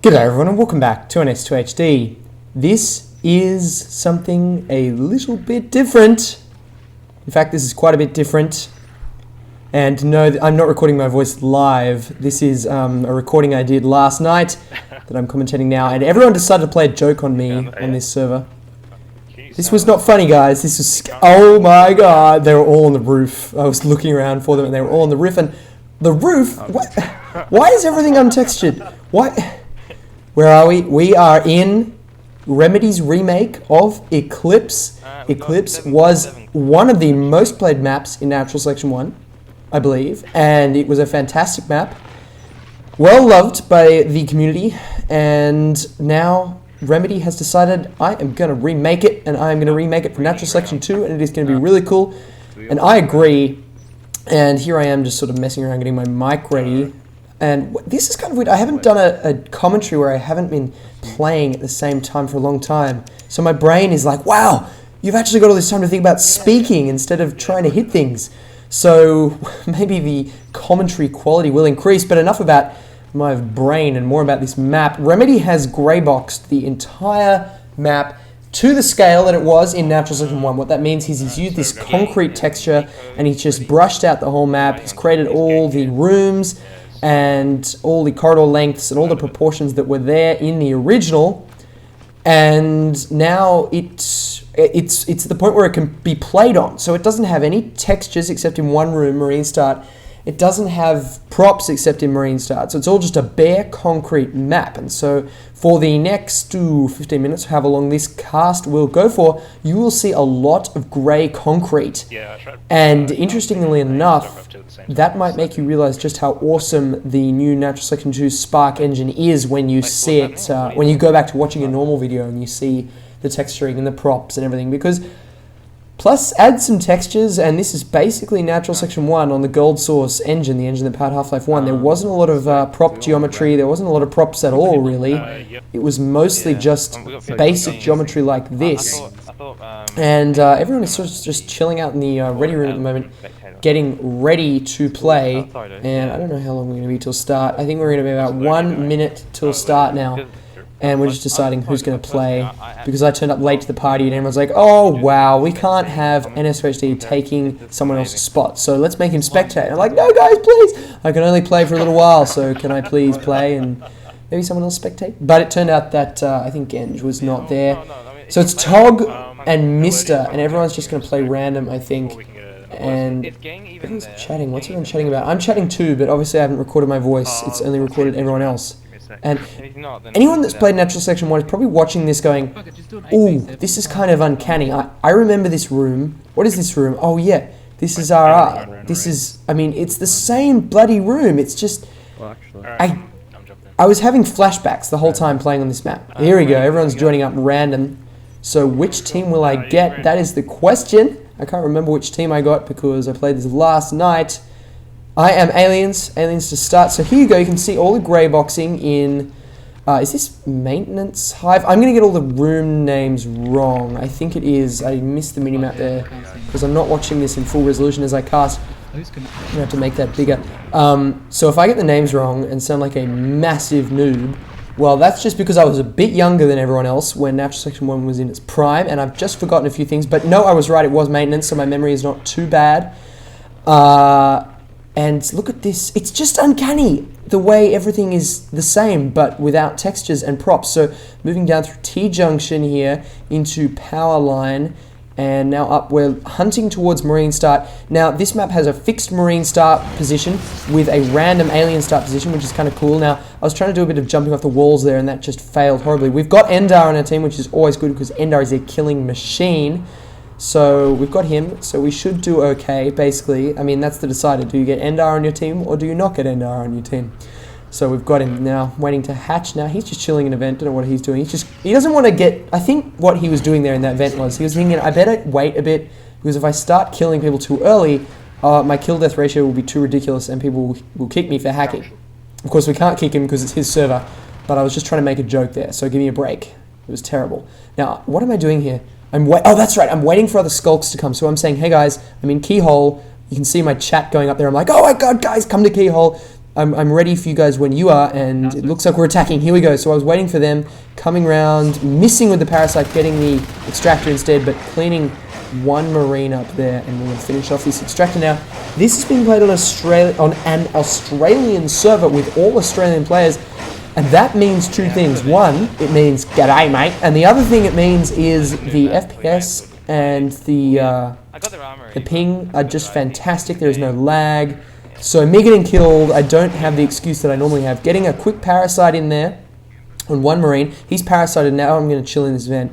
G'day everyone and welcome back to NS2HD. This is something a little bit different. In fact, this is quite a bit different. And no, I'm not recording my voice live. This is a recording I did last night that I'm commentating now. And everyone decided to play a joke on me on this server. This was not funny, guys. This was... Oh my god. They were all on the roof. I was looking around for them and they were all on the roof. And the roof... What? Why is everything untextured? Why... Where are we? We are in Remedy's remake of Eclipse. Eclipse was one of the most played maps in Natural Selection 1, I believe, and it was a fantastic map, well loved by the community, and now Remedy has decided I am going to remake it, and I am going to remake it for Natural Selection 2, and it is going to be really cool, and I agree, and here I am just sort of messing around getting my mic ready. And this is kind of weird. I haven't done a commentary where I haven't been playing at the same time for a long time. So my brain is like, wow, you've actually got all this time to think about speaking instead of trying to hit things. So maybe the commentary quality will increase, but enough about my brain and more about this map. Remedy has greyboxed the entire map to the scale that it was in Natural Selection 1. What that means is he's used this concrete texture and he's just brushed out the whole map. He's created all the rooms and all the corridor lengths and all the proportions that were there in the original, and now it's the point where it can be played on. So it doesn't have any textures except in one room, Marine Start. It doesn't have props except in Marine Start. So it's all just a bare concrete map. And so for the next 15 minutes, however long this cast will go for, you will see a lot of grey concrete. And interestingly enough, that might make you realize just how awesome the new Natural Selection 2 Spark engine is when you see it, when you go back to watching a normal video and you see the texturing and the props and everything. Because plus add some textures, and this is basically Natural Selection 1 on the Gold Source engine, the engine that powered Half-Life 1. There wasn't a lot of prop geometry, there wasn't a lot of props at all really. It was mostly just basic geometry like this. And everyone is sort of just chilling out in the ready room at the moment, getting ready to play. And I don't know how long we're going to be till start. I think we're going to be about 1 minute till start now. And we're just deciding who's going to play, because I turned up late to the party and everyone's like, oh wow, we can't have NS2HD taking someone else's spot, so let's make him spectate. And I'm like, no guys, please, I can only play for a little while, so can I please play and maybe someone else spectate? But it turned out that I think Genge was not there. So it's Tog and Mister, and everyone's just going to play random, I think. And everyone's chatting. What's everyone chatting about? I'm chatting too, but obviously I haven't recorded my voice. It's only recorded everyone else. And anyone that's played Natural Selection 1 is probably watching this going, ooh, this is kind of uncanny. I remember this room. What is this room? Oh yeah, this is RR. This is, I mean, it's the same bloody room. It's just, I was having flashbacks the whole time playing on this map. Here we go, everyone's joining up random. So which team will I get? That is the question. I can't remember which team I got because I played this last night. I am Aliens to start. So here you go, you can see all the grey boxing in, is this Maintenance Hive? I'm going to get all the room names wrong. I think it is. I missed the minimap there because I'm not watching this in full resolution as I cast. I'm going to have to make that bigger. So if I get the names wrong and sound like a massive noob, well, that's just because I was a bit younger than everyone else when Natural Selection 1 was in its prime, and I've just forgotten a few things. But no, I was right, it was Maintenance, so my memory is not too bad. And look at this, it's just uncanny the way everything is the same but without textures and props. So moving down through T-junction here into power line, and now up, we're hunting towards Marine Start. Now this map has a fixed Marine Start position with a random Alien Start position, which is kind of cool. Now I was trying to do a bit of jumping off the walls there and that just failed horribly. We've got Endar on our team, which is always good because Endar is a killing machine. So we've got him, so we should do okay, basically. I mean, that's the decider. Do you get Endar on your team, or do you not get Endar on your team? So we've got him now, waiting to hatch now. He's just chilling in a vent, don't know what he's doing. He doesn't want to get, I think what he was doing there in that vent was, he was thinking, I better wait a bit, because if I start killing people too early, my kill-death ratio will be too ridiculous, and people will kick me for hacking. Of course, we can't kick him because it's his server, but I was just trying to make a joke there, so give me a break. It was terrible. Now, what am I doing here? Oh, that's right. I'm waiting for other skulks to come. So I'm saying, hey guys, I'm in Keyhole. You can see my chat going up there. I'm like, oh my god, guys, come to Keyhole. I'm ready for you guys when you are, and it looks like we're attacking. Here we go. So I was waiting for them, coming round, missing with the parasite, getting the extractor instead, but cleaning one marine up there, and we're going to finish off this extractor now. This is being played on an Australian server with all Australian players, and that means two things. One, it means g'day mate, and the other thing it means is the FPS and the ping are just fantastic. There is no lag. So me getting killed, I don't have the excuse that I normally have. Getting a quick parasite in there on one marine. He's parasited now. I'm going to chill in this vent.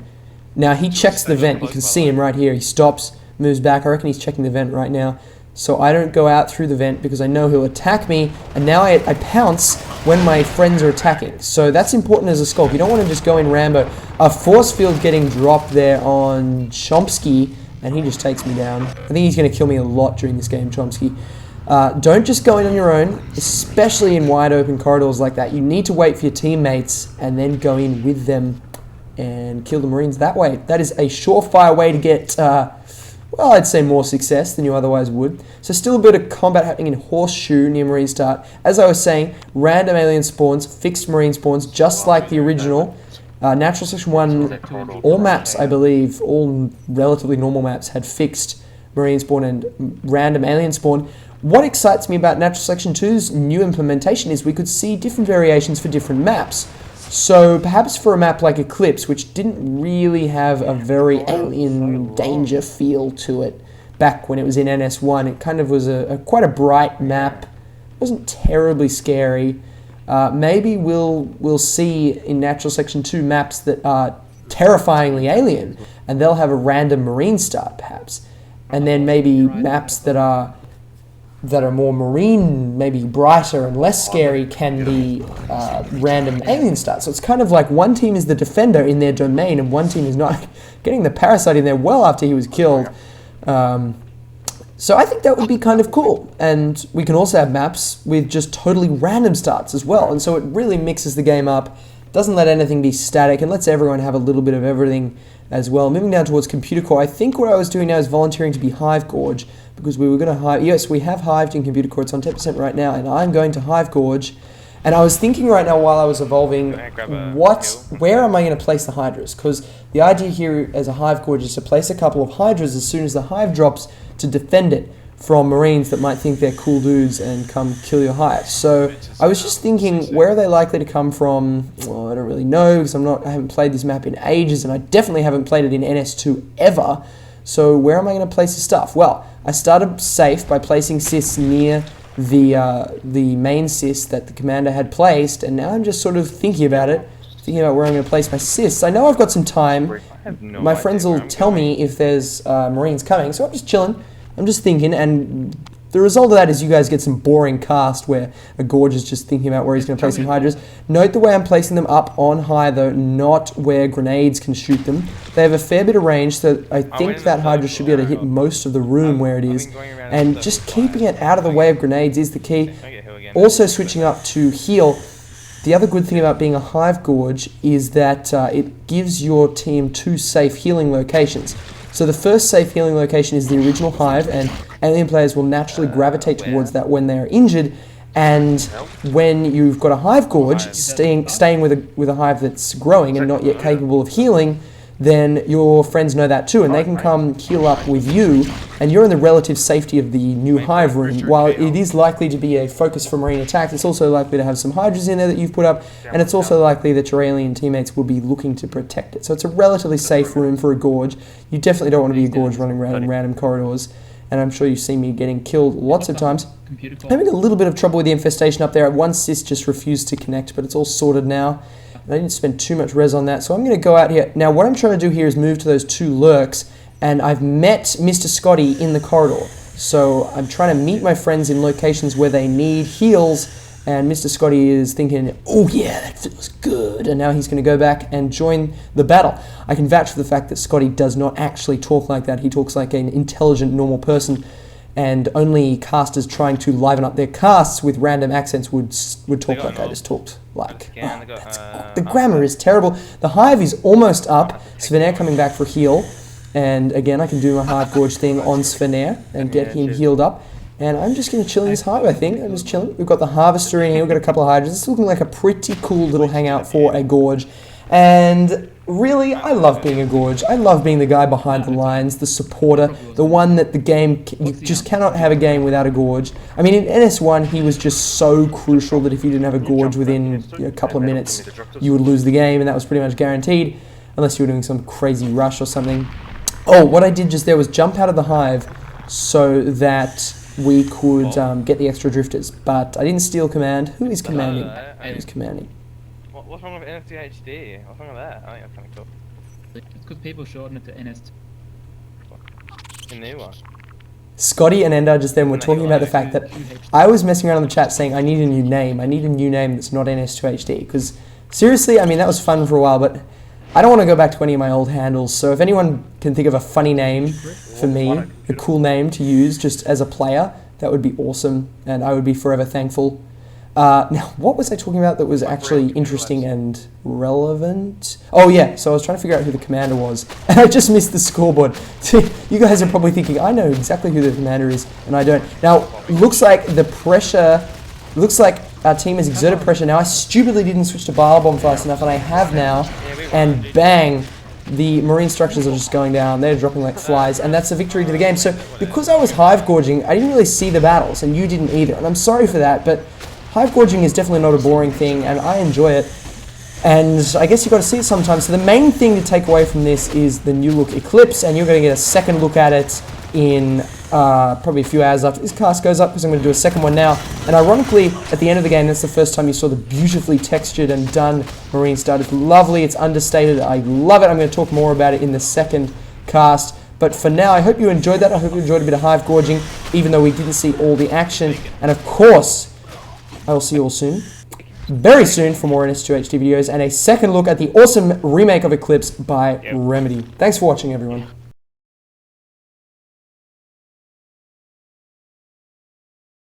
Now he checks the vent. You can see him right here. He stops, moves back. I reckon he's checking the vent right now. So I don't go out through the vent because I know he'll attack me. And now I pounce when my friends are attacking. So that's important as a sculk. You don't want to just go in Rambo. A force field getting dropped there on Chomsky, and he just takes me down. I think he's going to kill me a lot during this game, Chomsky. Don't just go in on your own, especially in wide open corridors like that. You need to wait for your teammates and then go in with them and kill the Marines that way. That is a surefire way to get, well, I'd say more success than you otherwise would. So still a bit of combat happening in Horseshoe near Marine Start. As I was saying, random alien spawns, fixed Marine spawns, just like the original. Natural Section 1, all maps, I believe, all relatively normal maps, had fixed Marine spawn and random alien spawn. What excites me about Natural Section 2's new implementation is we could see different variations for different maps. So perhaps for a map like Eclipse, which didn't really have a very alien danger feel to it back when it was in NS1, it kind of was quite a bright map. It wasn't terribly scary. Maybe we'll see in Natural Section 2 maps that are terrifyingly alien, and they'll have a random Marine start perhaps. And then maybe maps that are more marine, maybe brighter and less scary, can be random alien starts. So it's kind of like one team is the defender in their domain and one team is not. Getting the parasite in there well after he was killed. So I think that would be kind of cool. And we can also have maps with just totally random starts as well. And so it really mixes the game up, doesn't let anything be static, and lets everyone have a little bit of everything as well. Moving down towards Computer Core, I think what I was doing now is volunteering to be Hive Gorge, because we were going to hive. Yes, we have hived in Computer Core. It's on 10% right now, and I'm going to Hive Gorge. And I was thinking right now while I was evolving, where am I going to place the Hydras? Because the idea here as a Hive Gorge is to place a couple of Hydras as soon as the Hive drops to defend it from Marines that might think they're cool dudes and come kill your Hive. So I was just thinking, where are they likely to come from? Well, I don't really know, because I haven't played this map in ages, and I definitely haven't played it in NS2 ever. So where am I going to place the stuff? Well, I started safe by placing cysts near the main cyst that the commander had placed, and now I'm just sort of thinking about where I'm going to place my cysts. I know I've got some time. My friends will tell me if there's Marines coming, so I'm just chilling. I'm just thinking, and the result of that is you guys get some boring cast where a Gorge is just thinking about where he's going to place some Hydras. Note the way I'm placing them up on high, though, not where grenades can shoot them. They have a fair bit of range, so I think that Hydra should be able to hit most of the room where it is. And just keeping it out of the way of grenades is the key. Also switching up to heal. The other good thing about being a Hive Gorge is that it gives your team 2 safe healing locations. So the first safe healing location is the original Hive, and alien players will naturally gravitate towards that when they are injured. And when you've got a Hive Gorge, staying with a Hive that's growing and not yet capable of healing, then your friends know that too, and they can come heal up with you, and you're in the relative safety of the new Hive room. While it is likely to be a focus for Marine attack, it's also likely to have some Hydras in there that you've put up, and it's also likely that your alien teammates will be looking to protect it. So it's a relatively safe room for a Gorge. You definitely don't want to be a Gorge running around in random corridors, and I'm sure you've seen me getting killed lots of times. Having a little bit of trouble with the infestation up there. One cyst just refused to connect, but it's all sorted now. And I didn't spend too much res on that, so I'm going to go out here. Now, what I'm trying to do here is move to those 2 lurks, and I've met Mr. Scotty in the corridor. So I'm trying to meet my friends in locations where they need heals, and Mr. Scotty is thinking, oh yeah, that feels good, and now he's going to go back and join the battle. I can vouch for the fact that Scotty does not actually talk like that. He talks like an intelligent, normal person, and only casters trying to liven up their casts with random accents would talk like I just talked like. Oh, the grammar is terrible. The Hive is almost up. Svenair coming back for heal, and again I can do my Hive Gorge thing on Svenair and get him healed up. And I'm just going to chill in this hive, I think. I'm just chilling. We've got the harvester in here. We've got a couple of hydras. It's looking like a pretty cool little hangout for a gorge. And really, I love being a gorge. I love being the guy behind the lines, the supporter, the one that the game, you just cannot have a game without a gorge. I mean, in NS1, he was just so crucial that if you didn't have a gorge within a couple of minutes, you would lose the game, and that was pretty much guaranteed, unless you were doing some crazy rush or something. Oh, what I did just there was jump out of the hive so that we could get the extra drifters, but I didn't steal command. Who is commanding? Who's commanding? What's wrong with NS2HD? What's wrong with that? I think that's kind of cool. It's because people shorten it to NS2. A new one. Scotty and Ender just then were talking about the fact that I was messing around in the chat saying I need a new name. I need a new name that's not NS2HD. Because seriously, I mean, that was fun for a while, but I don't want to go back to any of my old handles. So if anyone can think of a funny name for me, a cool name to use just as a player, that would be awesome. And I would be forever thankful. Now, what was I talking about that was actually interesting and relevant? Oh yeah, so I was trying to figure out who the commander was, and I just missed the scoreboard. You guys are probably thinking, I know exactly who the commander is, and I don't. Now, looks like the pressure, looks like our team has exerted pressure. Now, I stupidly didn't switch to Bile Bomb fast enough, and I have now, and bang, the marine structures are just going down. They're dropping like flies, and that's a victory to the game. So, because I was hive gorging, I didn't really see the battles, and you didn't either, and I'm sorry for that, but hive gorging is definitely not a boring thing, and I enjoy it. And I guess you've got to see it sometimes. So the main thing to take away from this is the new look Eclipse, and you're going to get a second look at it in probably a few hours after this cast goes up, because I'm going to do a second one now. And ironically, at the end of the game, that's the first time you saw the beautifully textured and done marine stud. It's lovely, it's understated, I love it. I'm going to talk more about it in the second cast. But for now, I hope you enjoyed that. I hope you enjoyed a bit of hive gorging, even though we didn't see all the action. And of course, I will see you all soon, very soon, for more NS2HD videos and a second look at the awesome remake of Eclipse by Remedy. Thanks for watching, everyone.